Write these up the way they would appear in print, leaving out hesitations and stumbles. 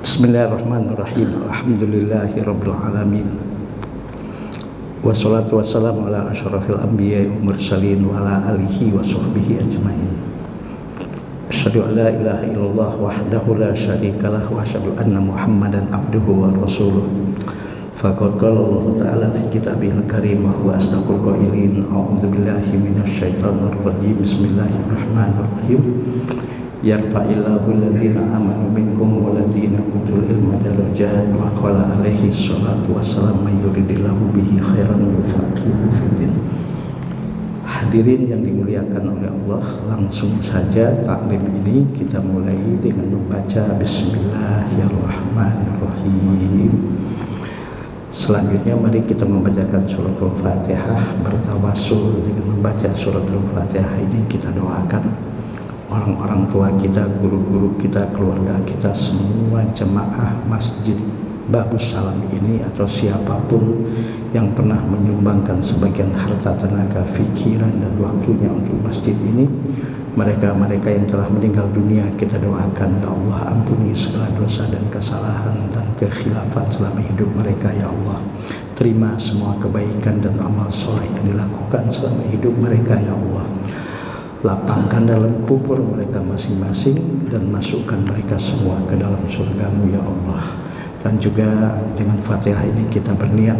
Bismillahirrahmanirrahim. Alhamdulillahirabbil alamin. Wassalatu wassalamu ala asyrafil anbiya'i wal mursalin wa ala alihi wa sahbihi ajmain. Asyhadu an la ilaha illallah wahdahu la syarikalah wa asyhadu anna Muhammadan abduhu wa rasuluh. Faqad qala Allah Ta'ala fi kitabihil karim wa huwa asdaqul qailin. A'udzu billahi minasyaitonir rajim. Bismillahirrahmanirrahim. Yarfa'illahu alladhina amanu minkum walladhina utul ilma darajat wa qala alaihi salatu wassalam may yuridillahu bihi khairan yufaqihu fiddin. Hadirin yang dimuliakan oleh Allah, langsung saja taklim ini kita mulai dengan membaca Bismillahirrahmanirrahim. Selanjutnya mari kita membacakan suratul Fatihah, bertawassul dengan membaca suratul Fatihah ini. Kita doakan orang-orang tua kita, guru-guru kita, keluarga kita, semua jemaah masjid Babus Salam ini, atau siapapun yang pernah menyumbangkan sebagian harta, tenaga, pikiran dan waktunya untuk masjid ini. Mereka-mereka yang telah meninggal dunia kita doakan, ya Allah ampuni segala dosa dan kesalahan dan kekhilafan selama hidup mereka, ya Allah. Terima semua kebaikan dan amal soleh yang dilakukan selama hidup mereka, ya Allah. Lapangkan dalam kubur mereka masing-masing dan masukkan mereka semua ke dalam surga-Mu, ya Allah. Dan juga dengan Fatihah ini kita berniat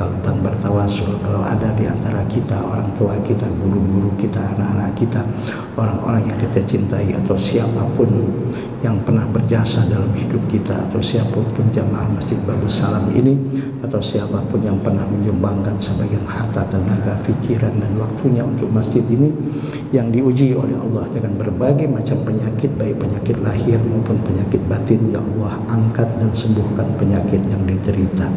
dan bertawasul, kalau ada di antara kita, orang tua kita, guru-guru kita, anak-anak kita, orang-orang yang kita cintai, atau siapapun yang pernah berjasa dalam hidup kita, atau siapapun jamaah Masjid Babus Salam ini, atau siapapun yang pernah menyumbangkan sebagian harta, tenaga, pikiran dan waktunya untuk masjid ini, yang diuji oleh Allah dengan berbagai macam penyakit, baik penyakit lahir maupun penyakit batin, ya Allah angkat dan sembuhkan penyakit yang diderita.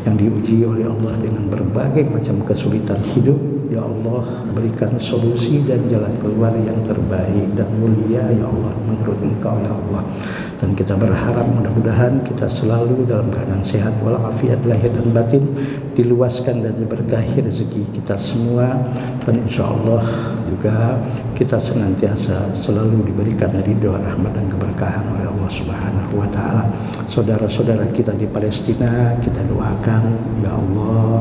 Yang diuji oleh Allah dengan berbagai macam kesulitan hidup, ya Allah berikan solusi dan jalan keluar yang terbaik dan mulia, ya Allah, menurut Engkau, ya Allah. Dan kita berharap mudah-mudahan kita selalu dalam keadaan sehat walafiat lahir dan batin, diluaskan dan diberkahi rezeki kita semua, dan insya Allah juga kita senantiasa selalu diberikan ridho, rahmat dan keberkahan oleh Allah Subhanahu wa Ta'ala. Saudara-saudara kita di Palestina kita doakan, ya Allah,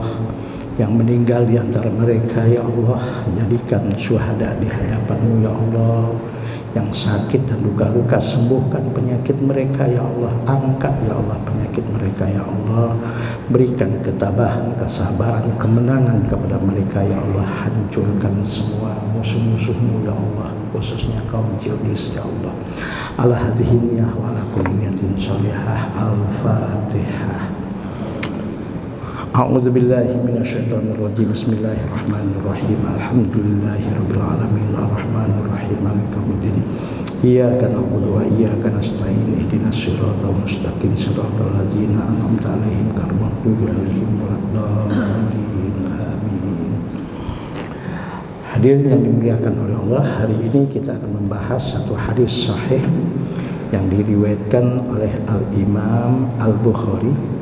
yang meninggal di antara mereka, ya Allah, jadikan syuhada di hadapan-Mu, ya Allah. Yang sakit dan luka-luka, sembuhkan penyakit mereka, ya Allah. Angkat, ya Allah, penyakit mereka, ya Allah. Berikan ketabahan, kesabaran, kemenangan kepada mereka, ya Allah. Hancurkan semua musuh-musuh-Mu, ya Allah, khususnya kaum Zionis, ya Allah. Ala hadhihi niyyah wa ala kulli niyatin shalihah. Al-Fatihah. A'udzu billahi minasyaitonir rajim. Bismillahirrahmanirrahim. Alhamdulillahirabbil alamin arrahmanir rahim maliki yaumiddin. Iyyaka na'budu wa iyyaka nasta'in. Ihdinas siratal mustaqim siratal ladzina an'amta 'alaihim ghairil maghdubi 'alaihim waladdallin. Amin. Hadirin yang dimuliakan oleh Allah, hari ini kita akan membahas satu hadis sahih yang diriwayatkan oleh Al-Imam Al-Bukhari.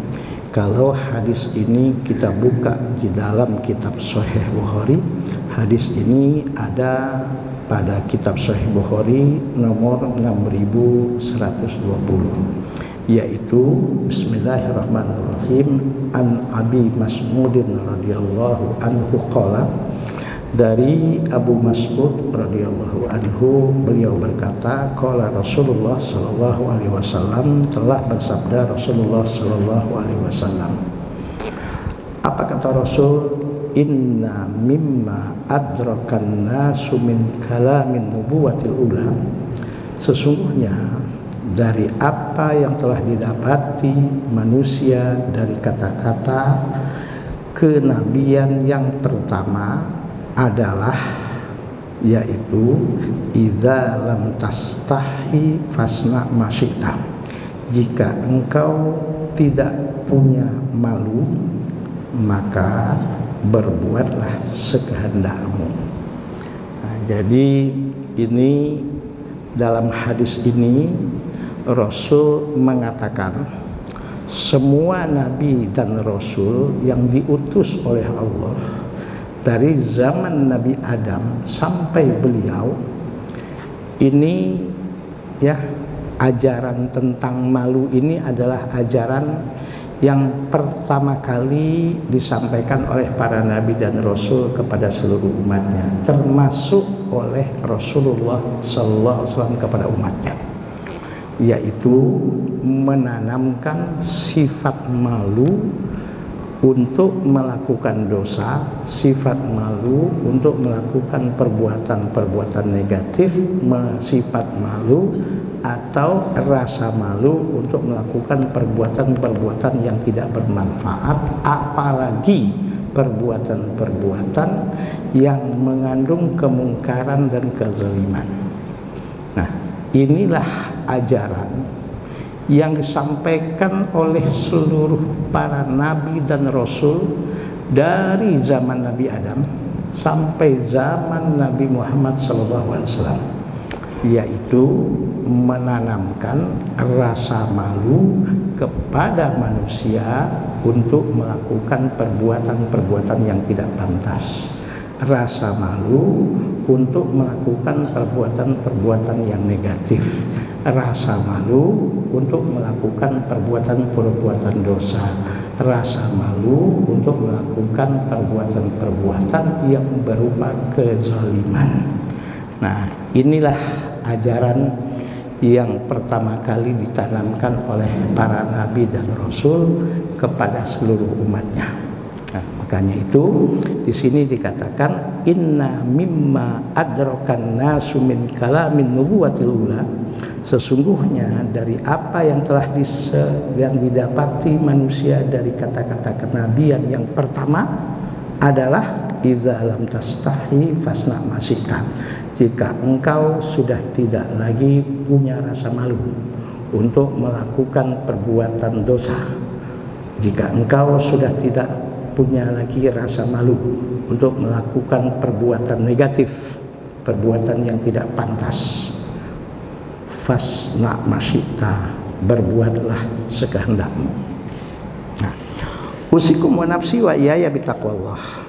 Kalau hadis ini kita buka di dalam kitab Sahih Bukhari, hadis ini ada pada kitab Sahih Bukhari nomor 6120, yaitu Bismillahirrahmanirrahim, an Abi Mas'udin radhiyallahu anhu qala, dari Abu Mas'ud radhiyallahu anhu, beliau berkata, qala Rasulullah sallallahu alaihi wasallam, telah bersabda Rasulullah sallallahu alaihi wasallam. Apa kata Rasul? Inna mimma adrakan nasu min kalamin nubuwatil ula, sesungguhnya dari apa yang telah didapati manusia dari kata-kata kenabian yang pertama adalah, yaitu idza lam tastahi fasna masyita, jika engkau tidak punya malu maka berbuatlah sekehendakmu. Nah, jadi ini dalam hadis ini Rasul mengatakan semua nabi dan rasul yang diutus oleh Allah dari zaman Nabi Adam sampai beliau ini, ya, ajaran tentang malu ini adalah ajaran yang pertama kali disampaikan oleh para nabi dan rasul kepada seluruh umatnya, termasuk oleh Rasulullah SAW kepada umatnya, yaitu menanamkan sifat malu untuk melakukan dosa, sifat malu untuk melakukan perbuatan-perbuatan negatif, sifat malu atau rasa malu untuk melakukan perbuatan-perbuatan yang tidak bermanfaat, apalagi perbuatan-perbuatan yang mengandung kemungkaran dan kezaliman. Nah, inilah ajaran yang disampaikan oleh seluruh para nabi dan rasul dari zaman Nabi Adam sampai zaman Nabi Muhammad SAW, yaitu menanamkan rasa malu kepada manusia untuk melakukan perbuatan-perbuatan yang tidak pantas, rasa malu untuk melakukan perbuatan-perbuatan yang negatif, rasa malu untuk melakukan perbuatan-perbuatan dosa, rasa malu untuk melakukan perbuatan-perbuatan yang berupa kezaliman. Nah, inilah ajaran yang pertama kali ditanamkan oleh para nabi dan rasul kepada seluruh umatnya. Nah, makanya itu di sini dikatakan inna mimma adrakan nasu min kalamin nubuwatil ula, sesungguhnya dari apa yang telah didapati manusia dari kata-kata kenabian yang pertama adalah idza lam tastahi fasna masita, jika engkau sudah tidak lagi punya rasa malu untuk melakukan perbuatan dosa, jika engkau sudah tidak punya lagi rasa malu untuk melakukan perbuatan negatif, perbuatan yang tidak pantas, fasna masyita, berbuatlah sekehendakmu. Nah, usikum wa nafsi wa iyaya bitaqwallah.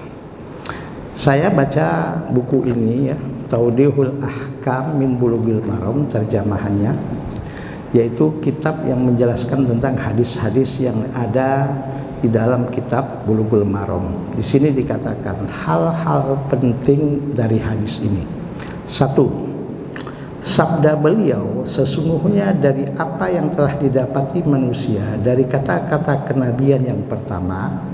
Saya baca buku ini ya, Taudihul Ahkam min Bulughil Maram, terjemahannya, yaitu kitab yang menjelaskan tentang hadis-hadis yang ada di dalam kitab Bulughul Maram. Di sini dikatakan hal-hal penting dari hadis ini. 1. Sabda beliau, sesungguhnya dari apa yang telah didapati manusia dari kata-kata kenabian yang pertama,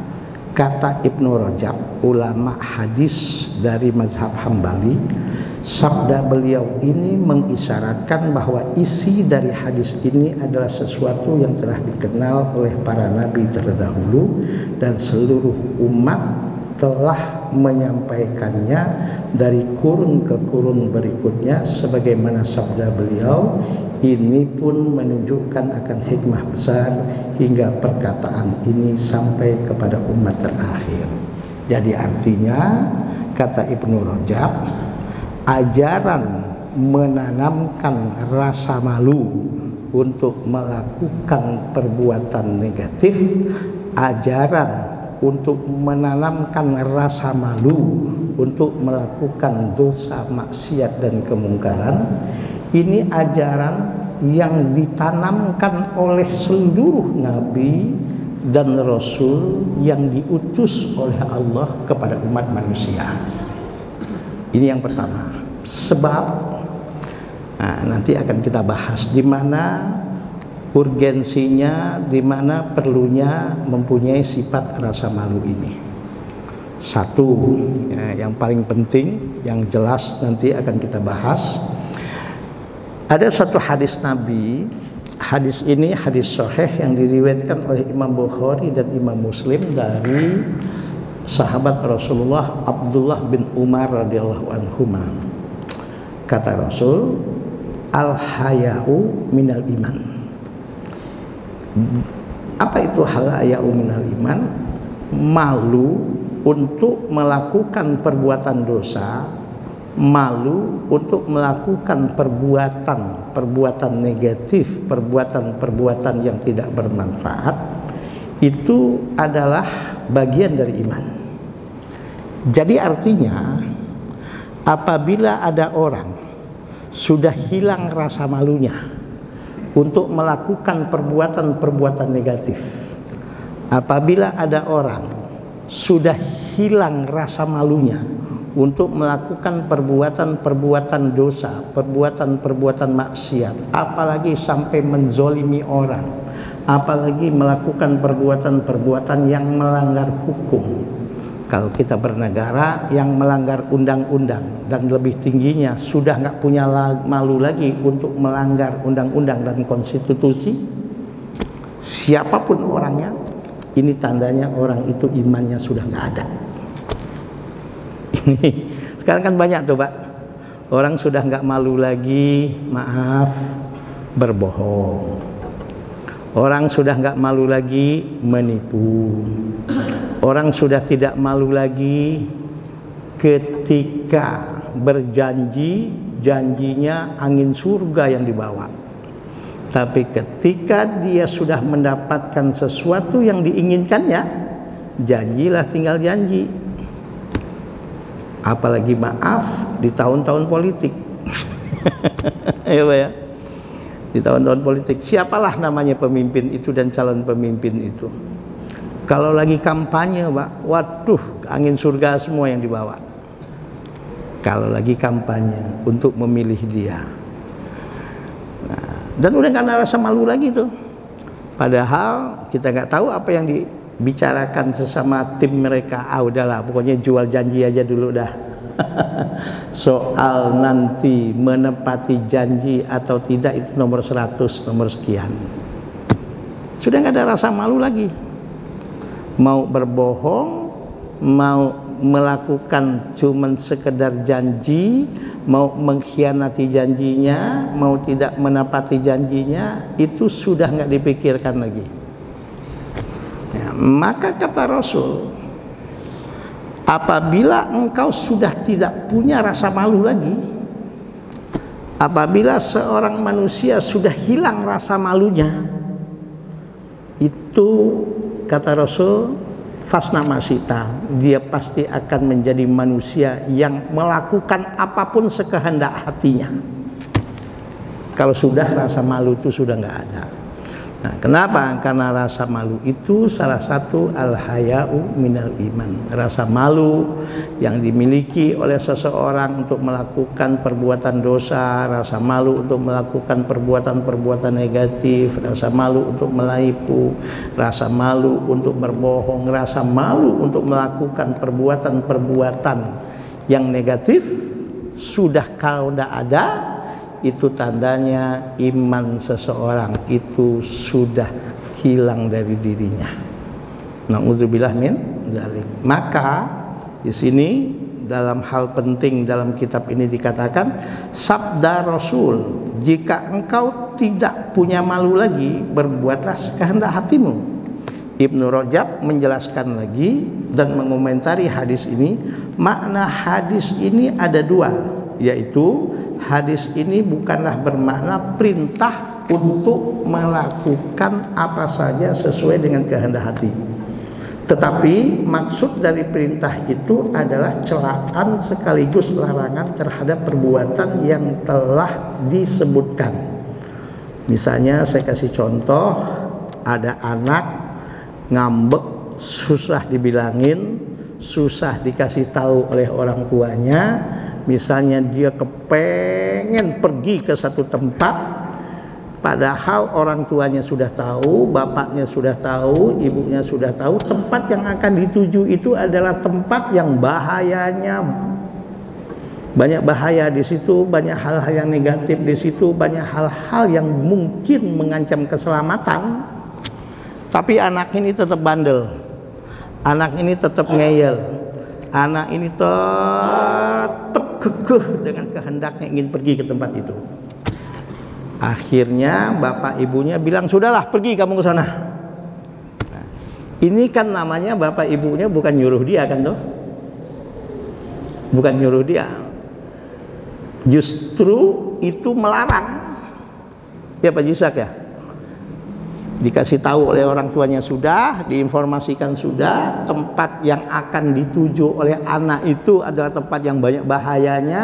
kata Ibnu Rajab, ulama hadis dari mazhab Hambali, sabda beliau ini mengisyaratkan bahwa isi dari hadis ini adalah sesuatu yang telah dikenal oleh para nabi terdahulu dan seluruh umat telah menyampaikannya dari kurun ke kurun berikutnya, sebagaimana sabda beliau ini pun menunjukkan akan hikmah besar hingga perkataan ini sampai kepada umat terakhir. Jadi artinya, kata Ibnu Rajab, ajaran menanamkan rasa malu untuk melakukan perbuatan negatif, ajaran untuk menanamkan rasa malu untuk melakukan dosa, maksiat dan kemungkaran, ini ajaran yang ditanamkan oleh seluruh nabi dan rasul yang diutus oleh Allah kepada umat manusia. Ini yang pertama. Sebab nanti akan kita bahas di mana urgensinya, di mana perlunya mempunyai sifat rasa malu ini. 1, yang paling penting, yang jelas nanti akan kita bahas. Ada satu hadis Nabi, hadis ini hadis sahih yang diriwayatkan oleh Imam Bukhari dan Imam Muslim dari sahabat Rasulullah Abdullah bin Umar radhiyallahu anhuma. Kata Rasul, al-haya'u minal iman. Apa itu al-haya'u minal iman? Malu untuk melakukan perbuatan dosa, malu untuk melakukan perbuatan negatif, perbuatan yang tidak bermanfaat, itu adalah bagian dari iman. Jadi artinya, apabila ada orang sudah hilang rasa malunya untuk melakukan perbuatan-perbuatan negatif. Apabila ada orang sudah hilang rasa malunya untuk melakukan perbuatan-perbuatan dosa, perbuatan-perbuatan maksiat, apalagi sampai menzolimi orang, apalagi melakukan perbuatan-perbuatan yang melanggar hukum. Kalau kita bernegara yang melanggar undang-undang, dan lebih tingginya sudah nggak punya malu lagi untuk melanggar undang-undang dan konstitusi, siapapun orangnya, ini tandanya orang itu imannya sudah nggak ada. Ini sekarang kan banyak tuh Pak, orang sudah nggak malu lagi, maaf, berbohong. Orang sudah nggak malu lagi menipu. Orang sudah tidak malu lagi ketika berjanji, janjinya angin surga yang dibawa. Tapi ketika dia sudah mendapatkan sesuatu yang diinginkannya, janjilah tinggal janji. Apalagi maaf di tahun-tahun politik. Ya Pak ya. Di tahun-tahun politik, siapalah namanya pemimpin itu dan calon pemimpin itu. Kalau lagi kampanye Pak, waduh, angin surga semua yang dibawa. Kalau lagi kampanye untuk memilih dia. Dan udah gak ada rasa malu lagi tuh. Padahal kita nggak tahu apa yang dibicarakan sesama tim mereka. Udahlah, pokoknya jual janji aja dulu dah. Soal nanti menepati janji atau tidak itu nomor 100, nomor sekian. Sudah nggak ada rasa malu lagi. Mau berbohong, mau melakukan cuman sekedar janji, mau mengkhianati janjinya, mau tidak menepati janjinya, itu sudah nggak dipikirkan lagi. Ya, maka kata Rasul, apabila engkau sudah tidak punya rasa malu lagi, apabila seorang manusia sudah hilang rasa malunya, itu kata Rasul, fasna masita, dia pasti akan menjadi manusia yang melakukan apapun sekehendak hatinya. Kalau sudah rasa malu itu sudah nggak ada. Nah, kenapa? Karena rasa malu itu salah satu al-haya'u minal iman. Rasa malu yang dimiliki oleh seseorang untuk melakukan perbuatan dosa, rasa malu untuk melakukan perbuatan-perbuatan negatif, rasa malu untuk menipu, rasa malu untuk berbohong, rasa malu untuk melakukan perbuatan-perbuatan yang negatif, sudah kalau tidak ada, itu tandanya iman seseorang itu sudah hilang dari dirinya. Na'udzubillah min dzalik. Maka di sini dalam hal penting dalam kitab ini dikatakan, sabda Rasul, jika engkau tidak punya malu lagi, berbuatlah sekehendak hatimu. Ibnu Rajab menjelaskan lagi dan mengomentari hadis ini. Makna hadis ini ada dua, yaitu hadis ini bukanlah bermakna perintah untuk melakukan apa saja sesuai dengan kehendak hati, tetapi maksud dari perintah itu adalah celaan sekaligus larangan terhadap perbuatan yang telah disebutkan. Misalnya saya kasih contoh, ada anak ngambek, susah dibilangin, susah dikasih tahu oleh orang tuanya. Misalnya dia kepengen pergi ke satu tempat, padahal orang tuanya sudah tahu, bapaknya sudah tahu, ibunya sudah tahu, tempat yang akan dituju itu adalah tempat yang bahayanya banyak, bahaya di situ, banyak hal-hal yang negatif di situ, banyak hal-hal yang mungkin mengancam keselamatan. Tapi anak ini tetap bandel, anak ini tetap ngeyel, anak ini tetap kekeh dengan kehendaknya ingin pergi ke tempat itu. Akhirnya bapak ibunya bilang, sudahlah pergi kamu ke sana. Nah, ini kan namanya bapak ibunya bukan nyuruh dia kan toh? Bukan nyuruh dia. Justru itu melarang. Ya Pak Jisak ya? dikasih tahu oleh orang tuanya sudah, diinformasikan sudah, tempat yang akan dituju oleh anak itu adalah tempat yang banyak bahayanya,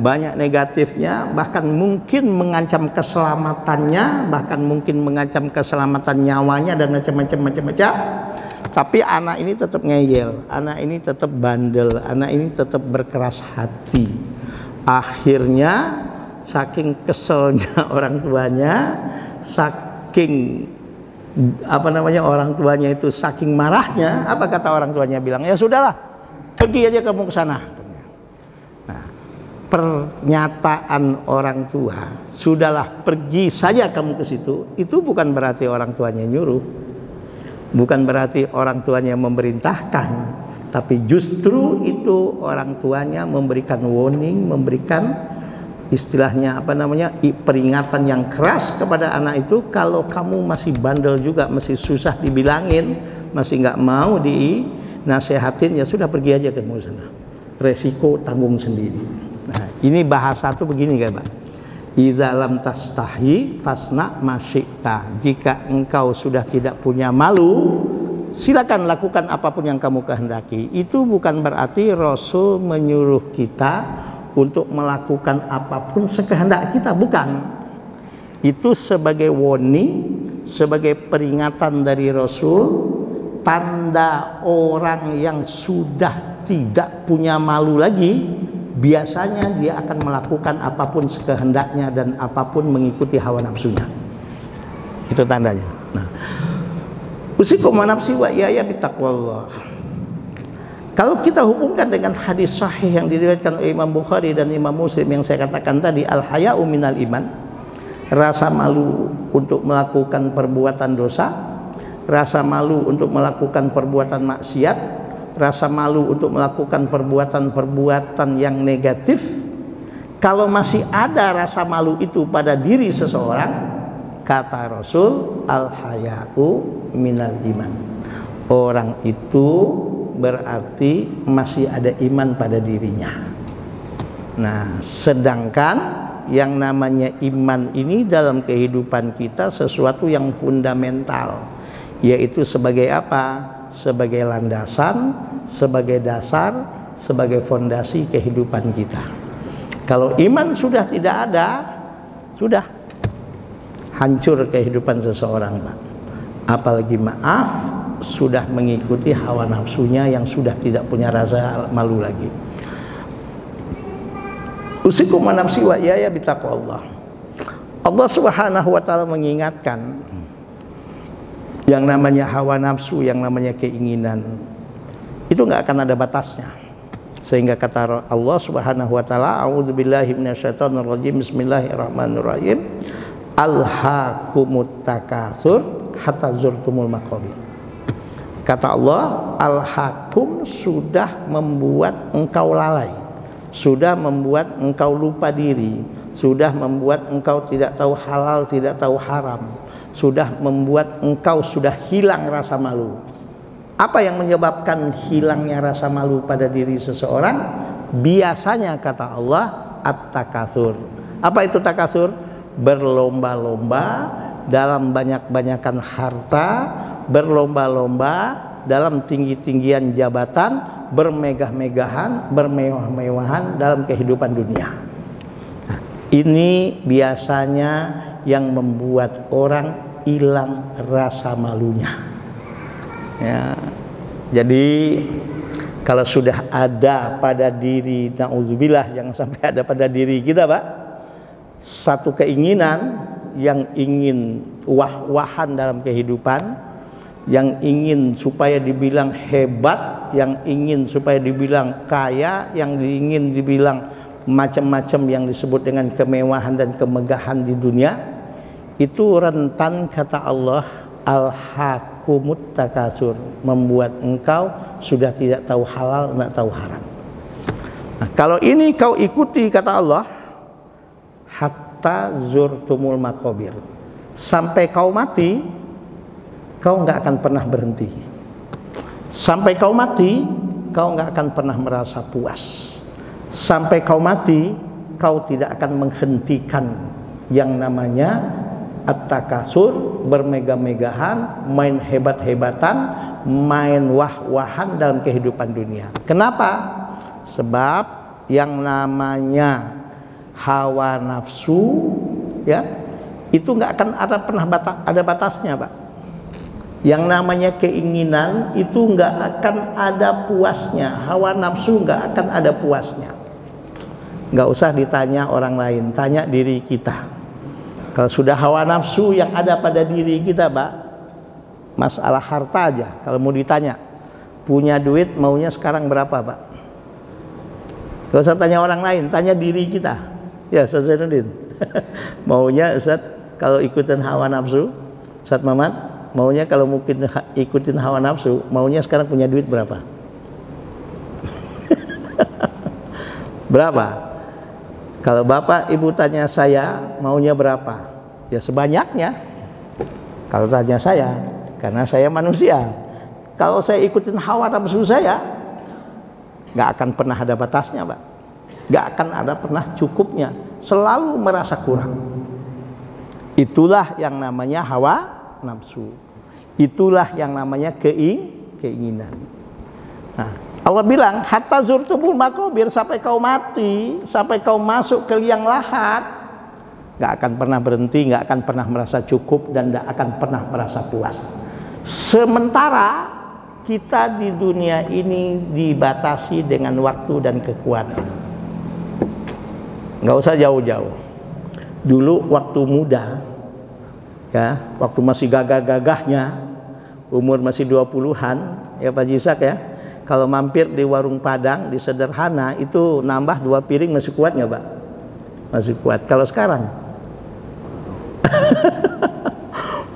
banyak negatifnya, bahkan mungkin mengancam keselamatannya, bahkan mungkin mengancam keselamatan nyawanya dan macam-macam. Tapi anak ini tetap ngeyel, anak ini tetap bandel, anak ini tetap berkeras hati. Akhirnya saking keselnya orang tuanya, saking orang tuanya itu saking marahnya, apa kata orang tuanya, bilang, ya sudahlah, pergi aja kamu ke sana. Nah, pernyataan orang tua, sudahlah pergi saja kamu ke situ, itu bukan berarti orang tuanya nyuruh, bukan berarti orang tuanya memerintahkan, tapi justru itu orang tuanya memberikan warning, memberikan istilahnya peringatan yang keras kepada anak itu. Kalau kamu masih bandel juga, masih susah dibilangin, masih nggak mau dinasehatin, ya sudah pergi aja ke sana, resiko tanggung sendiri. Nah, ini bahasa tuh begini kan Pak, idza lam tastahi fasna masyita, jika engkau sudah tidak punya malu, silakan lakukan apapun yang kamu kehendaki. Itu bukan berarti Rasul menyuruh kita untuk melakukan apapun sekehendak kita, bukan. Itu sebagai warning, sebagai peringatan dari Rasul, tanda orang yang sudah tidak punya malu lagi, biasanya dia akan melakukan apapun sekehendaknya dan apapun mengikuti hawa nafsunya. Itu tandanya. Nah, usikum wa nafsi wa iyaya bittaqwallah. Kalau kita hubungkan dengan hadis sahih yang diriwayatkan oleh Imam Bukhari dan Imam Muslim yang saya katakan tadi, al-haya'u minal iman, rasa malu untuk melakukan perbuatan dosa, rasa malu untuk melakukan perbuatan maksiat, rasa malu untuk melakukan perbuatan-perbuatan yang negatif. Kalau masih ada rasa malu itu pada diri seseorang, kata Rasul, al-haya'u minal iman, orang itu berarti masih ada iman pada dirinya. Nah, sedangkan yang namanya iman ini dalam kehidupan kita sesuatu yang fundamental, yaitu sebagai apa? Sebagai landasan, sebagai dasar, sebagai fondasi kehidupan kita. Kalau iman sudah tidak ada, sudah hancur kehidupan seseorang, Pak. Apalagi maaf, sudah mengikuti hawa nafsunya yang sudah tidak punya rasa malu lagi. Usikum wa nafsi wa iyaya bittaqwallah. Allah Subhanahu wa taala mengingatkan yang namanya hawa nafsu, yang namanya keinginan itu nggak akan ada batasnya. Sehingga kata Allah Subhanahu wa taala, a'udzubillahi minasyaitonir rajim, bismillahirrahmanirrahim, alhaakumut takatsur hatta zurtumul maqabir. Kata Allah, al-hakum, sudah membuat engkau lalai, sudah membuat engkau lupa diri, sudah membuat engkau tidak tahu halal, tidak tahu haram, sudah membuat engkau sudah hilang rasa malu. Apa yang menyebabkan hilangnya rasa malu pada diri seseorang? Biasanya kata Allah, at-takatsur. Apa itu takasur? Berlomba-lomba dalam banyak-banyakan harta, berlomba-lomba dalam tinggi-tinggian jabatan, bermegah-megahan, bermewah-mewahan dalam kehidupan dunia. Nah, ini biasanya yang membuat orang hilang rasa malunya. Ya, jadi kalau sudah ada pada diri, na'udzubillah, yang sampai ada pada diri kita, Pak, satu keinginan yang ingin wah-wahan dalam kehidupan, yang ingin supaya dibilang hebat, yang ingin supaya dibilang kaya, yang ingin dibilang macam-macam yang disebut dengan kemewahan dan kemegahan di dunia, itu rentan kata Allah, al-hakumut takatsur, membuat engkau sudah tidak tahu halal, tidak tahu haram. Nah, kalau ini kau ikuti kata Allah, hatta zurtumul maqabir, sampai kau mati, kau nggak akan pernah berhenti. Sampai kau mati, kau nggak akan pernah merasa puas. Sampai kau mati, kau tidak akan menghentikan yang namanya At-takasur, bermegah-megahan, main hebat-hebatan, main wah-wahan dalam kehidupan dunia. Kenapa? Sebab yang namanya hawa nafsu, ya, itu nggak akan ada batasnya, Pak. Yang namanya keinginan itu nggak akan ada puasnya. Hawa nafsu nggak akan ada puasnya. Nggak usah ditanya orang lain, tanya diri kita. Kalau sudah hawa nafsu yang ada pada diri kita, Pak, masalah harta aja. Kalau mau ditanya, punya duit maunya sekarang berapa, Pak? Kalau usah tanya orang lain, tanya diri kita. Ya, Ustaz Zainuddin. Maunya Ustaz kalau ikutin hawa nafsu, Ustaz Mamat, maunya kalau mungkin ikutin hawa nafsu, maunya sekarang punya duit berapa? Berapa? Kalau bapak ibu tanya saya maunya berapa, ya sebanyaknya. Kalau tanya saya, karena saya manusia, kalau saya ikutin hawa nafsu saya, nggak akan pernah ada batasnya, Pak. Nggak akan ada pernah cukupnya, selalu merasa kurang. Itulah yang namanya hawa nafsu. Itulah yang namanya keinginan. Nah, Allah bilang hatta zurtumul maqabir, sampai kau mati, sampai kau masuk ke liang lahat, nggak akan pernah berhenti, nggak akan pernah merasa cukup, dan nggak akan pernah merasa puas. Sementara kita di dunia ini dibatasi dengan waktu dan kekuatan. Nggak usah jauh-jauh. Dulu waktu muda, ya, waktu masih gagah-gagahnya, umur masih 20-an, ya Pak Jisak ya. Kalau mampir di warung Padang di Sederhana itu nambah 2 piring masih kuat nggak, Pak? Masih kuat. Kalau sekarang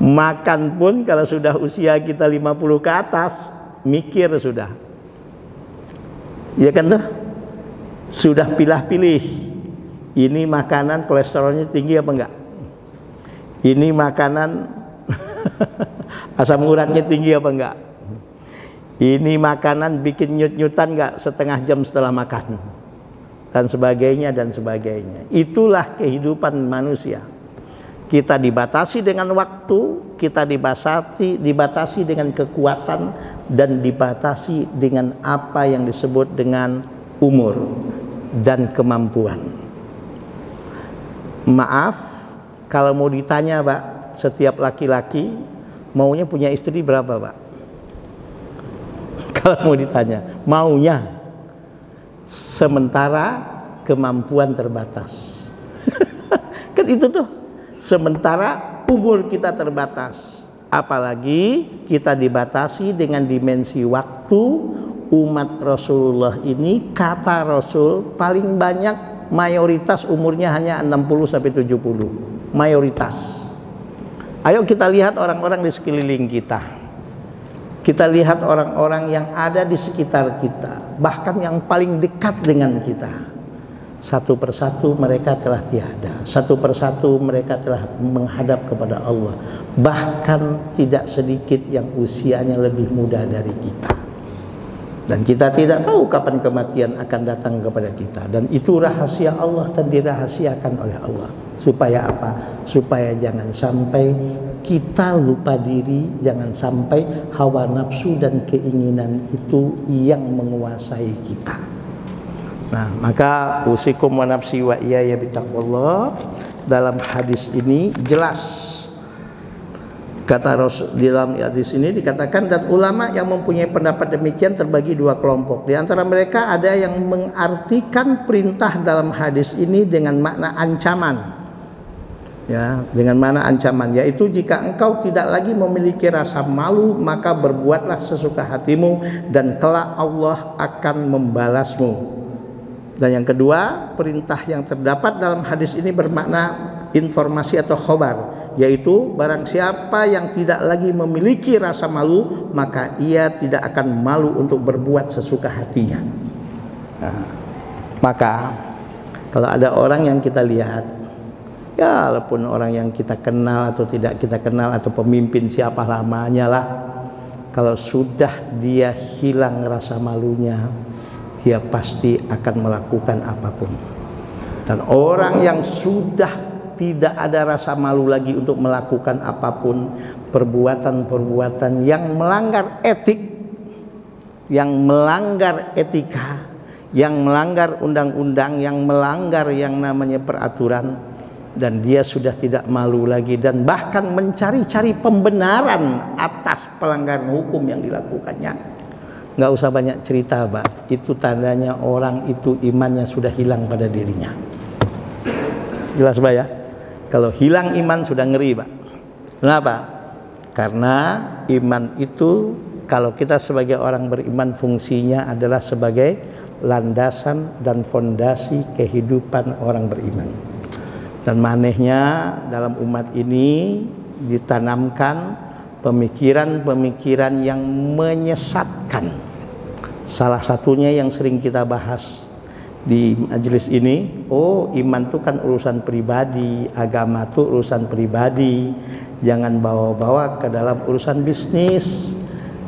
makan pun kalau sudah usia kita 50 ke atas, mikir sudah. Iya kan tuh? Sudah pilih-pilih. Ini makanan kolesterolnya tinggi apa enggak? Ini makanan asam uratnya tinggi apa enggak? Ini makanan bikin nyut-nyutan nggak setengah jam setelah makan, dan sebagainya dan sebagainya. Itulah kehidupan manusia. Kita dibatasi dengan waktu, kita dibatasi dengan kekuatan, dan dibatasi dengan apa yang disebut dengan umur dan kemampuan. Maaf, kalau mau ditanya, Pak, setiap laki-laki maunya punya istri berapa, Pak? Kalau mau ditanya, maunya, sementara kemampuan terbatas. Kan itu tuh, sementara umur kita terbatas, apalagi kita dibatasi dengan dimensi waktu. Umat Rasulullah ini, kata Rasul, paling banyak mayoritas umurnya hanya 60-70, mayoritas. Ayo kita lihat orang-orang di sekeliling kita. Kita lihat orang-orang yang ada di sekitar kita, bahkan yang paling dekat dengan kita. Satu persatu mereka telah tiada, satu persatu mereka telah menghadap kepada Allah. Bahkan tidak sedikit yang usianya lebih muda dari kita. Dan kita tidak tahu kapan kematian akan datang kepada kita. Dan itu rahasia Allah dan dirahasiakan oleh Allah. Supaya apa? Supaya jangan sampai kita lupa diri, jangan sampai hawa nafsu dan keinginan itu yang menguasai kita. Nah, maka usikum wa nafsi wa iyaya bittaqwallah. Dalam hadis ini jelas, kata Rasul, di dalam hadis ini dikatakan, dan ulama yang mempunyai pendapat demikian terbagi 2 kelompok. Di antara mereka ada yang mengartikan perintah dalam hadis ini dengan makna ancaman. Ya, dengan mana ancaman, yaitu jika engkau tidak lagi memiliki rasa malu, maka berbuatlah sesuka hatimu dan kelak Allah akan membalasmu. Dan yang kedua, perintah yang terdapat dalam hadis ini bermakna informasi atau khobar, yaitu barang siapa yang tidak lagi memiliki rasa malu, maka ia tidak akan malu untuk berbuat sesuka hatinya. Nah, maka kalau ada orang yang kita lihat, ya walaupun orang yang kita kenal atau tidak kita kenal, atau pemimpin siapa lamanya lah, kalau sudah dia hilang rasa malunya, dia pasti akan melakukan apapun. Dan orang yang sudah tidak ada rasa malu lagi untuk melakukan apapun perbuatan-perbuatan yang melanggar etik, yang melanggar etika, yang melanggar undang-undang, yang melanggar yang namanya peraturan, dan dia sudah tidak malu lagi dan bahkan mencari-cari pembenaran atas pelanggaran hukum yang dilakukannya. Nggak usah banyak cerita, Pak. Itu tandanya orang itu imannya sudah hilang pada dirinya. Jelas, Pak ya? Kalau hilang iman sudah ngeri, Pak. Kenapa? Karena iman itu, kalau kita sebagai orang beriman, fungsinya adalah sebagai landasan dan fondasi kehidupan orang beriman. Dan manehnya dalam umat ini ditanamkan pemikiran-pemikiran yang menyesatkan. Salah satunya yang sering kita bahas di majelis ini, oh iman itu kan urusan pribadi, agama itu urusan pribadi, jangan bawa-bawa ke dalam urusan bisnis.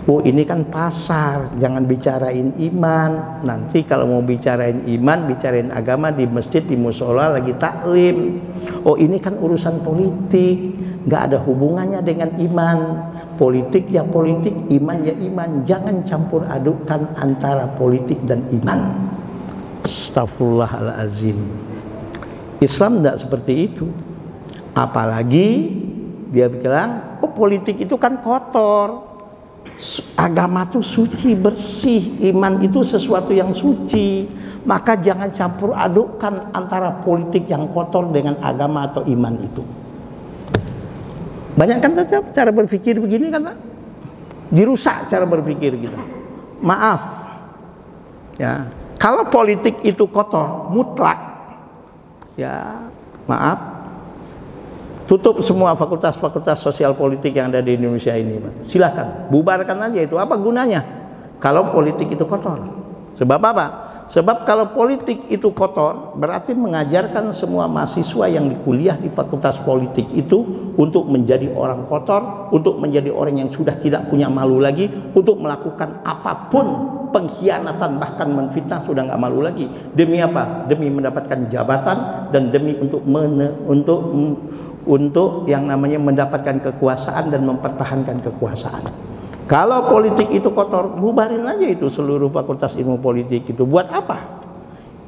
Oh ini kan pasar, jangan bicarain iman. Nanti kalau mau bicarain iman, bicarain agama di masjid, di musola lagi taklim. Oh ini kan urusan politik, nggak ada hubungannya dengan iman. Politik ya politik, iman ya iman. Jangan campur adukkan antara politik dan iman. Astaghfirullahaladzim. Islam tidak seperti itu. Apalagi dia bilang, oh politik itu kan kotor. Agama itu suci, bersih. Iman itu sesuatu yang suci. Maka jangan campur adukkan antara politik yang kotor dengan agama atau iman itu. Banyak kan cara berpikir begini kan, Pak? Dirusak cara berpikir kita. Maaf ya, kalau politik itu kotor mutlak, ya maaf, tutup semua fakultas-fakultas sosial politik yang ada di Indonesia ini, Pak. Silakan, bubarkan aja itu. Apa gunanya kalau politik itu kotor? Sebab apa? Sebab kalau politik itu kotor, berarti mengajarkan semua mahasiswa yang kuliah di fakultas politik itu untuk menjadi orang kotor, untuk menjadi orang yang sudah tidak punya malu lagi, untuk melakukan apapun pengkhianatan, bahkan menfitnah, sudah nggak malu lagi. Demi apa? Demi mendapatkan jabatan dan demi untuk yang namanya mendapatkan kekuasaan dan mempertahankan kekuasaan. Kalau politik itu kotor, bubarin aja itu seluruh fakultas ilmu politik itu. Buat apa?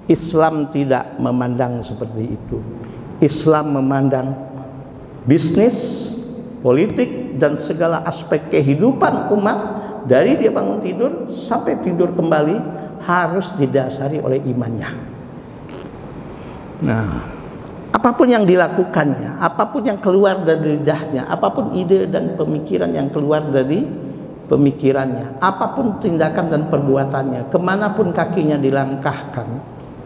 Islam tidak memandang seperti itu. Islam memandang bisnis, politik, dan segala aspek kehidupan umat, dari dia bangun tidur sampai tidur kembali, harus didasari oleh imannya. Nah, apapun yang dilakukannya, apapun yang keluar dari lidahnya, apapun ide dan pemikiran yang keluar dari pemikirannya, apapun tindakan dan perbuatannya, kemanapun kakinya dilangkahkan,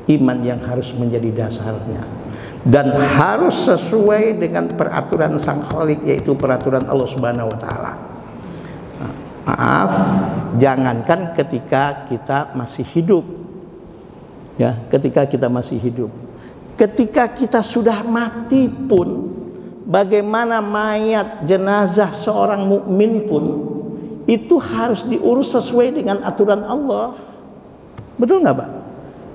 iman yang harus menjadi dasarnya. Dan harus sesuai dengan peraturan Sang Khalik, yaitu peraturan Allah Subhanahu wa Ta'ala. Maaf, jangankan ketika kita masih hidup, ya, ketika kita masih hidup, ketika kita sudah mati pun, bagaimana mayat jenazah seorang mukmin pun itu harus diurus sesuai dengan aturan Allah. Betul nggak, Pak?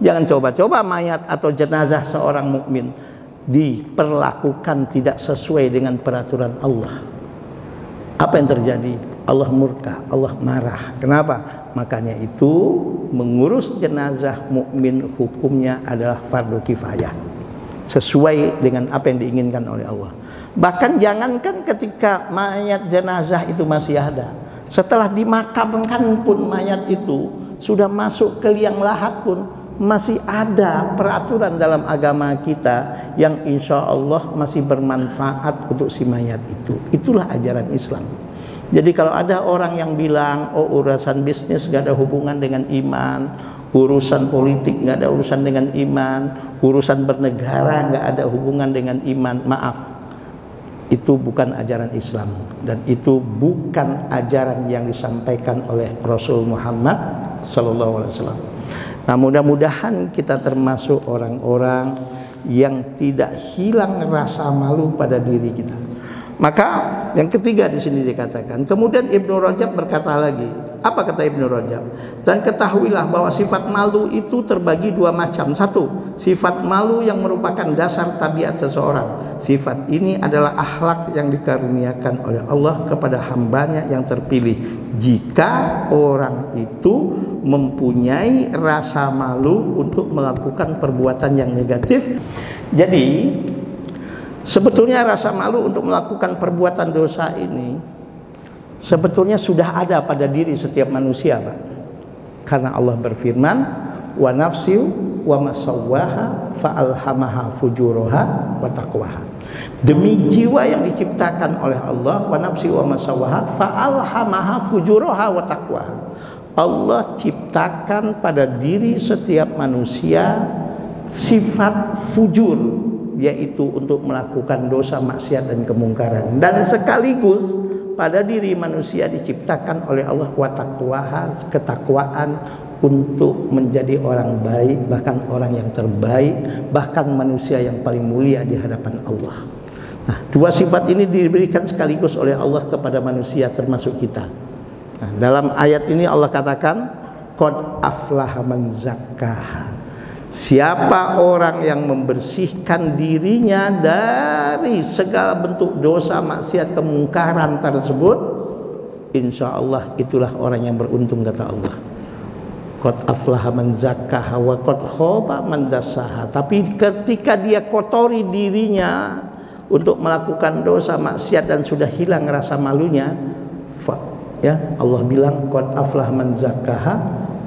Jangan coba-coba mayat atau jenazah seorang mukmin diperlakukan tidak sesuai dengan peraturan Allah. Apa yang terjadi? Allah murka, Allah marah. Kenapa? Makanya itu mengurus jenazah mukmin hukumnya adalah fardu kifayah, sesuai dengan apa yang diinginkan oleh Allah. Bahkan jangankan ketika mayat jenazah itu masih ada, setelah dimakamkan pun mayat itu sudah masuk ke liang lahat pun masih ada peraturan dalam agama kita yang insya Allah masih bermanfaat untuk si mayat itu. Itulah ajaran Islam. Jadi kalau ada orang yang bilang, oh urusan bisnis gak ada hubungan dengan iman, urusan politik gak ada urusan dengan iman, urusan bernegara gak ada hubungan dengan iman, maaf, itu bukan ajaran Islam dan itu bukan ajaran yang disampaikan oleh Rasul Muhammad SAW. Nah, mudah-mudahan kita termasuk orang-orang yang tidak hilang rasa malu pada diri kita. Maka yang ketiga di sini dikatakan, kemudian Ibnu Rajab berkata lagi, Apa kata Ibnu Rajab? Dan ketahuilah bahwa sifat malu itu terbagi dua macam. Satu, sifat malu yang merupakan dasar tabiat seseorang. Sifat ini adalah akhlak yang dikaruniakan oleh Allah kepada hambanya yang terpilih. Jika orang itu mempunyai rasa malu untuk melakukan perbuatan yang negatif. Jadi sebetulnya rasa malu untuk melakukan perbuatan dosa ini sebetulnya sudah ada pada diri setiap manusia, Pak. Karena Allah berfirman, wa nafsiu wa masawwaha fa'alhamaha fujuraha wa taqwaha. Demi jiwa yang diciptakan oleh Allah, wa nafsiu wa masawwaha fa'alhamaha fujuraha wa taqwaha. Allah ciptakan pada diri setiap manusia sifat fujur, yaitu untuk melakukan dosa, maksiat dan kemungkaran. Dan sekaligus pada diri manusia diciptakan oleh Allah wattaqwaha, ketakwaan untuk menjadi orang baik, bahkan orang yang terbaik, bahkan manusia yang paling mulia di hadapan Allah. Nah, dua sifat ini diberikan sekaligus oleh Allah kepada manusia termasuk kita. Nah, dalam ayat ini Allah katakan qad aflaha man zakkaha. Siapa orang yang membersihkan dirinya dari segala bentuk dosa, maksiat, kemungkaran tersebut, insya Allah itulah orang yang beruntung, kata Allah. Qad aflaha man zakkaha wa qad khaba man dassaha. Tapi ketika dia kotori dirinya untuk melakukan dosa, maksiat dan sudah hilang rasa malunya, ya Allah bilang qad aflaha man zakkaha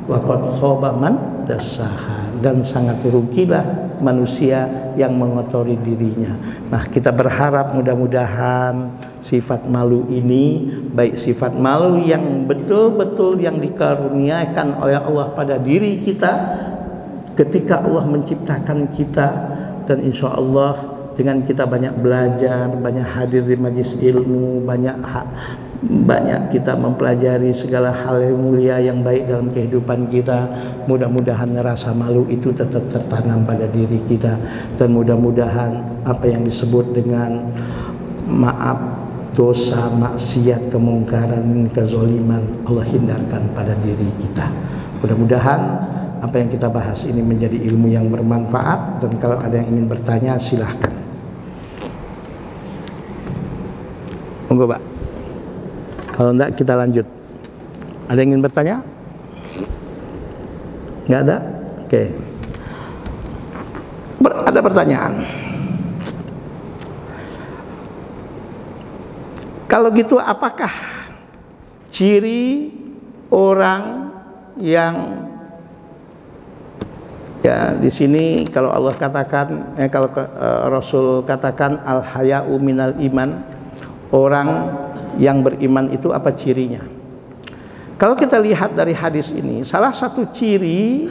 wa qad khaba man dassaha. Dan sangat rugilah manusia yang mengotori dirinya. Nah, kita berharap mudah-mudahan sifat malu ini, baik sifat malu yang betul-betul yang dikaruniakan oleh Allah pada diri kita ketika Allah menciptakan kita, dan insya Allah dengan kita banyak belajar, banyak hadir di majelis ilmu, banyak kita mempelajari segala hal yang mulia yang baik dalam kehidupan kita, mudah-mudahan rasa malu itu tetap tertanam pada diri kita, dan mudah-mudahan apa yang disebut dengan maaf, dosa, maksiat, kemungkaran, kezaliman Allah hindarkan pada diri kita. Mudah-mudahan apa yang kita bahas ini menjadi ilmu yang bermanfaat, dan kalau ada yang ingin bertanya silahkan. Monggo, Pak. Kalau enggak kita lanjut. Ada yang ingin bertanya? Enggak ada? Oke. Ada pertanyaan. Kalau gitu apakah ciri orang yang, ya di sini kalau Allah katakan, kalau Rasul katakan al-haya'u minal iman, orang yang beriman itu apa cirinya? Kalau kita lihat dari hadis ini, salah satu ciri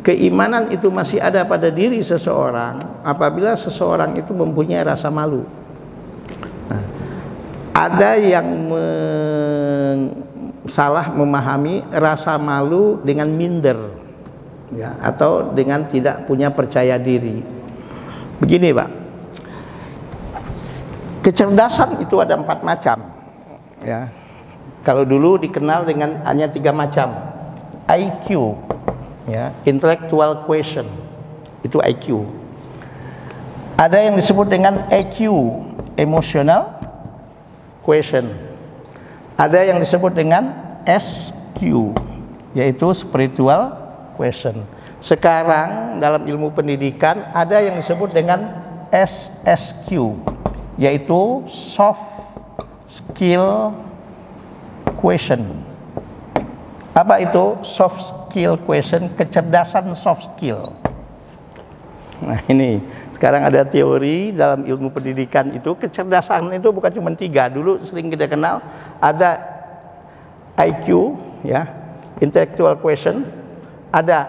keimanan itu masih ada pada diri seseorang apabila seseorang itu mempunyai rasa malu. Nah, ada yang salah memahami rasa malu dengan minder, ya, atau dengan tidak punya percaya diri. Begini, Pak, kecerdasan itu ada 4 macam. Ya, kalau dulu dikenal dengan hanya 3 macam. IQ, ya, intellectual quotient, itu IQ. Ada yang disebut dengan EQ, emotional quotient. Ada yang disebut dengan SQ, yaitu spiritual quotient. Sekarang dalam ilmu pendidikan ada yang disebut dengan SSQ, yaitu soft skill quotient. Apa itu soft skill quotient? Kecerdasan soft skill. Nah, ini sekarang ada teori dalam ilmu pendidikan itu, kecerdasan itu bukan cuma 3. Dulu sering kita kenal ada IQ, ya, intellectual quotient, ada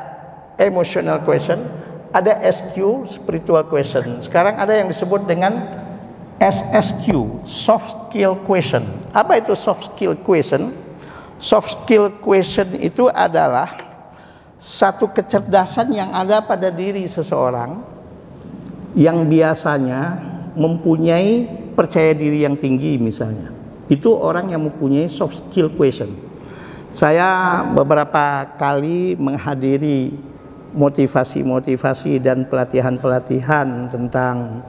emotional quotient, ada SQ, spiritual quotient. Sekarang ada yang disebut dengan SSQ, soft skill quotient. Apa itu soft skill quotient? Soft skill quotient itu adalah satu kecerdasan yang ada pada diri seseorang yang biasanya mempunyai percaya diri yang tinggi misalnya. Itu orang yang mempunyai soft skill quotient. Saya beberapa kali menghadiri motivasi-motivasi dan pelatihan-pelatihan tentang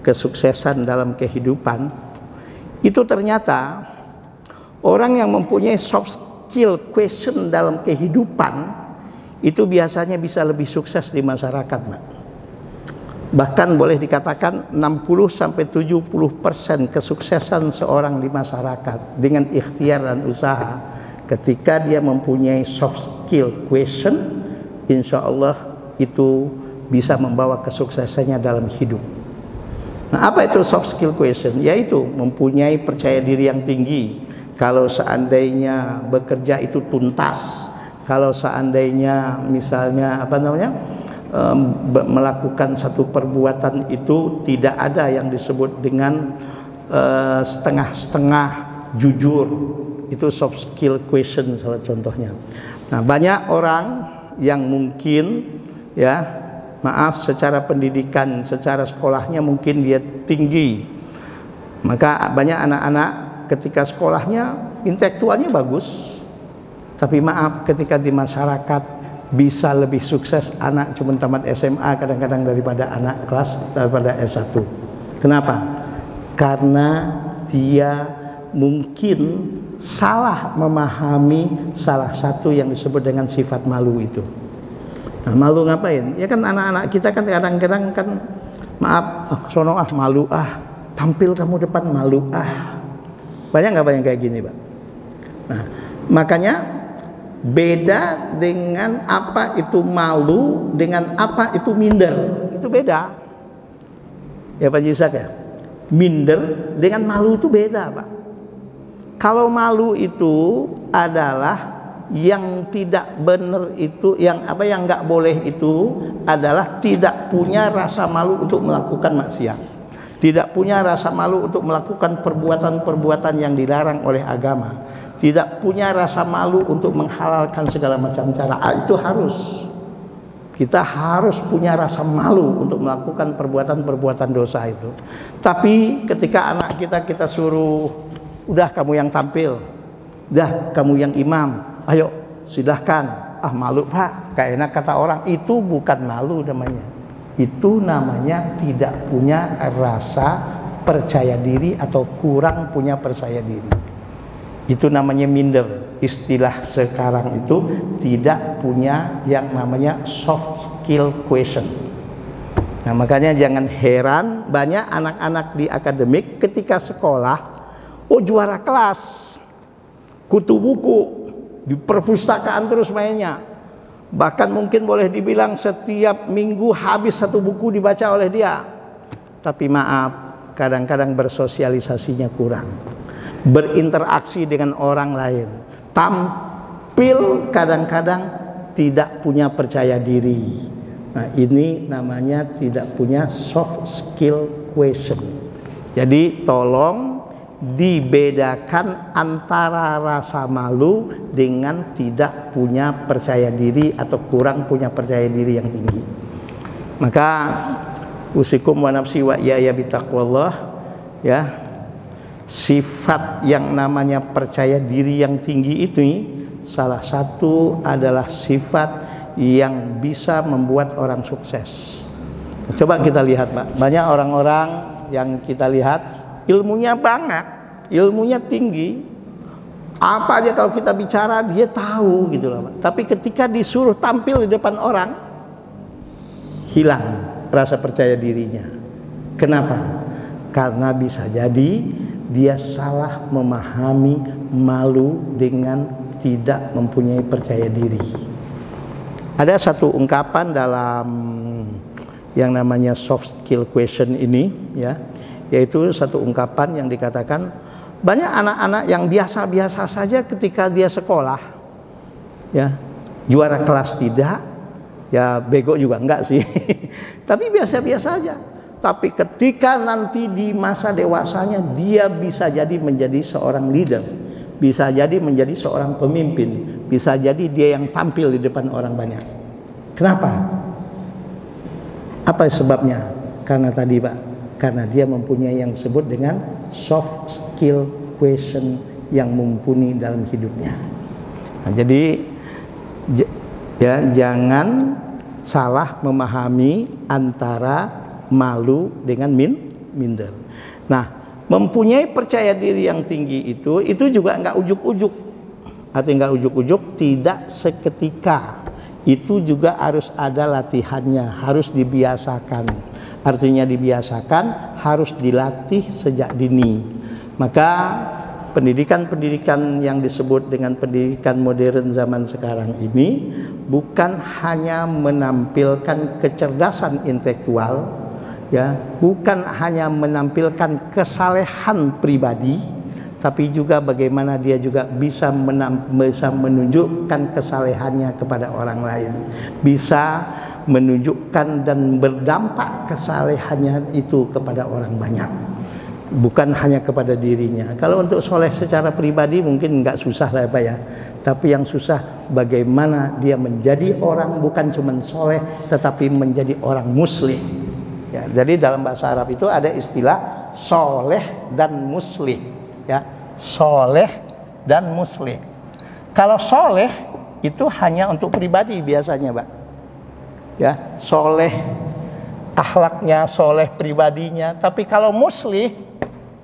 kesuksesan dalam kehidupan. Itu ternyata orang yang mempunyai soft skill question dalam kehidupan itu biasanya bisa lebih sukses di masyarakat, Mbak. Bahkan boleh dikatakan 60-70% kesuksesan seorang di masyarakat dengan ikhtiar dan usaha ketika dia mempunyai soft skill question, insya Allah itu bisa membawa kesuksesannya dalam hidup. Nah, apa itu soft skill question? Yaitu mempunyai percaya diri yang tinggi. Kalau seandainya bekerja itu tuntas, kalau seandainya misalnya melakukan satu perbuatan itu tidak ada yang disebut dengan setengah-setengah jujur. Itu soft skill question salah contohnya. Nah, banyak orang yang mungkin secara pendidikan, secara sekolahnya mungkin dia tinggi. Maka banyak anak-anak ketika sekolahnya intelektualnya bagus, tapi ketika di masyarakat bisa lebih sukses anak cuma tamat SMA kadang-kadang daripada anak daripada S1. Kenapa? Karena dia mungkin salah memahami salah satu yang disebut dengan sifat malu itu. Nah, malu ngapain? Ya kan anak-anak kita kan kadang-kadang kan sono malu tampil kamu depan malu Banyak nggak banyak kayak gini, Pak? Nah, makanya beda dengan apa itu malu dengan apa itu minder. Itu beda. Ya Pak Jisak ya? Minder dengan malu itu beda, Pak. Kalau malu itu adalah yang tidak benar itu, yang nggak boleh itu adalah tidak punya rasa malu untuk melakukan maksiat, tidak punya rasa malu untuk melakukan perbuatan-perbuatan yang dilarang oleh agama, tidak punya rasa malu untuk menghalalkan segala macam cara. Itu kita harus punya rasa malu untuk melakukan perbuatan-perbuatan dosa itu. Tapi ketika anak kita suruh, udah kamu yang tampil, udah kamu yang imam, ayo silahkan. Malu Pak, gak enak kata orang. Itu bukan malu namanya. Itu namanya tidak punya rasa percaya diri atau kurang punya percaya diri. Itu namanya minder. Istilah sekarang itu tidak punya yang namanya soft skill question. Nah, makanya jangan heran banyak anak-anak di akademik ketika sekolah juara kelas, kutu buku, di perpustakaan terus mainnya. Bahkan mungkin boleh dibilang setiap minggu habis satu buku dibaca oleh dia. Tapi maaf, kadang-kadang bersosialisasinya kurang, berinteraksi dengan orang lain, tampil kadang-kadang tidak punya percaya diri. Nah, ini namanya tidak punya soft skill question. Jadi tolong dibedakan antara rasa malu dengan tidak punya percaya diri atau kurang punya percaya diri yang tinggi. Maka usikum wa nafsi wa iyaya bitaqwallah, ya. Sifat yang namanya percaya diri yang tinggi itu salah satu adalah sifat yang bisa membuat orang sukses. Coba kita lihat, Pak. Banyak orang-orang yang kita lihat ilmunya banyak, ilmunya tinggi. Apa aja kalau kita bicara dia tahu gitu loh, Pak. Tapi ketika disuruh tampil di depan orang, hilang rasa percaya dirinya. Kenapa? Karena bisa jadi dia salah memahami malu dengan tidak mempunyai percaya diri. Ada satu ungkapan dalam yang namanya soft skill question ini, ya. Yaitu satu ungkapan yang dikatakan banyak anak-anak yang biasa-biasa saja ketika dia sekolah, ya, juara kelas tidak, ya bego juga enggak sih, tapi biasa-biasa aja. Tapi ketika nanti di masa dewasanya dia bisa jadi menjadi seorang leader, bisa jadi menjadi seorang pemimpin, bisa jadi dia yang tampil di depan orang banyak. Kenapa? Apa sebabnya? Karena tadi, Pak, karena dia mempunyai yang disebut dengan soft skill question yang mumpuni dalam hidupnya. Nah, jadi ya jangan salah memahami antara malu dengan minder. Nah, mempunyai percaya diri yang tinggi itu juga nggak ujuk-ujuk. Artinya nggak ujuk-ujuk, tidak seketika. Itu juga harus ada latihannya, harus dibiasakan. Artinya dibiasakan, harus dilatih sejak dini. Maka pendidikan-pendidikan yang disebut dengan pendidikan modern zaman sekarang ini bukan hanya menampilkan kecerdasan intelektual, ya, bukan hanya menampilkan kesalehan pribadi, tapi juga bagaimana dia juga bisa menunjukkan kesalehannya kepada orang lain, bisa menunjukkan dan berdampak kesalehannya itu kepada orang banyak, bukan hanya kepada dirinya. Kalau untuk soleh secara pribadi mungkin nggak susah lah Pak ya, tapi yang susah bagaimana dia menjadi orang bukan cuma soleh tetapi menjadi orang muslih ya. Jadi dalam bahasa Arab itu ada istilah soleh dan muslih ya, soleh dan muslih. Kalau soleh itu hanya untuk pribadi biasanya Pak ya, soleh akhlaknya, soleh pribadinya. Tapi kalau muslih,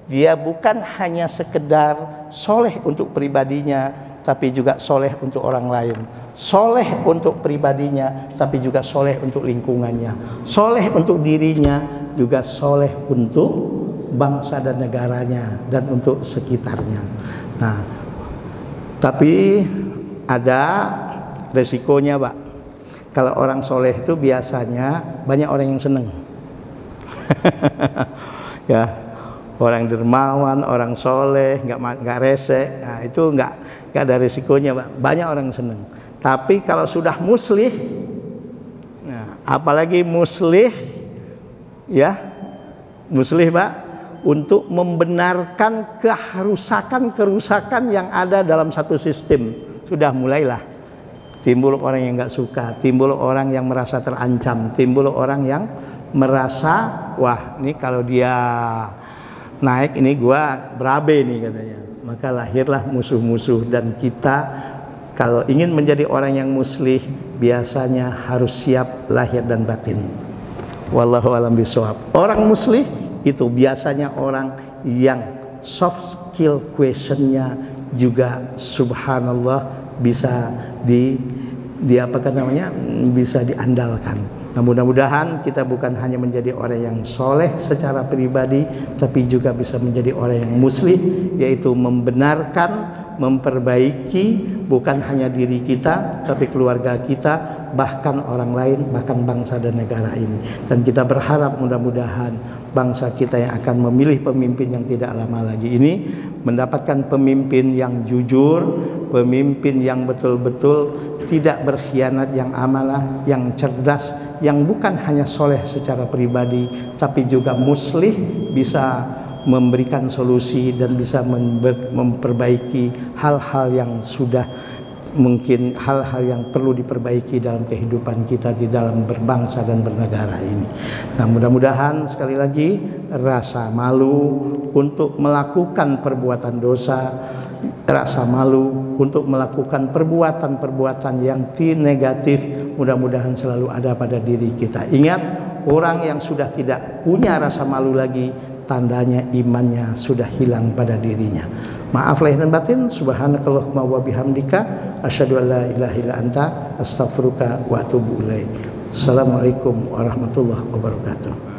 dia bukan hanya sekedar soleh untuk pribadinya, tapi juga soleh untuk orang lain. Soleh untuk pribadinya, tapi juga soleh untuk lingkungannya. Soleh untuk dirinya, juga soleh untuk bangsa dan negaranya, dan untuk sekitarnya. Nah, tapi ada resikonya Pak. Kalau orang soleh itu biasanya banyak orang yang seneng. Ya, orang dermawan, orang soleh, nggak rese, nah, itu nggak ada risikonya Pak. Banyak orang seneng. Tapi kalau sudah muslih, nah, apalagi muslih, ya, muslih Pak, untuk membenarkan kerusakan yang ada dalam satu sistem, sudah mulailah timbul orang yang nggak suka, timbul orang yang merasa terancam, timbul orang yang merasa, wah ini kalau dia naik ini gua berabe nih katanya. Maka lahirlah musuh-musuh, dan kita kalau ingin menjadi orang yang muslih biasanya harus siap lahir dan batin. Wallahu a'lam bishawab. Orang muslih itu biasanya orang yang soft skill questionnya juga subhanallah bisa bisa diandalkan. Nah, mudah-mudahan kita bukan hanya menjadi orang yang soleh secara pribadi, tapi juga bisa menjadi orang yang muslih, yaitu membenarkan, memperbaiki bukan hanya diri kita, tapi keluarga kita, bahkan orang lain, bahkan bangsa dan negara ini. Dan kita berharap mudah-mudahan bangsa kita yang akan memilih pemimpin yang tidak lama lagi ini mendapatkan pemimpin yang jujur, pemimpin yang betul-betul tidak berkhianat, yang amanah, yang cerdas, yang bukan hanya soleh secara pribadi, tapi juga muslih, bisa memberikan solusi dan bisa memperbaiki hal-hal yang sudah mungkin hal-hal yang perlu diperbaiki dalam kehidupan kita di dalam berbangsa dan bernegara ini. Nah, mudah-mudahan sekali lagi rasa malu untuk melakukan perbuatan dosa, rasa malu untuk melakukan perbuatan-perbuatan yang negatif, mudah-mudahan selalu ada pada diri kita. Ingat, orang yang sudah tidak punya rasa malu lagi, tandanya imannya sudah hilang pada dirinya. Maaf lahir dan batin. Subhanakallahumma wa bihamdika asyhadu an la ilaha illa anta astaghfiruka wa atubu ilaik. Assalamualaikum warahmatullahi wabarakatuh.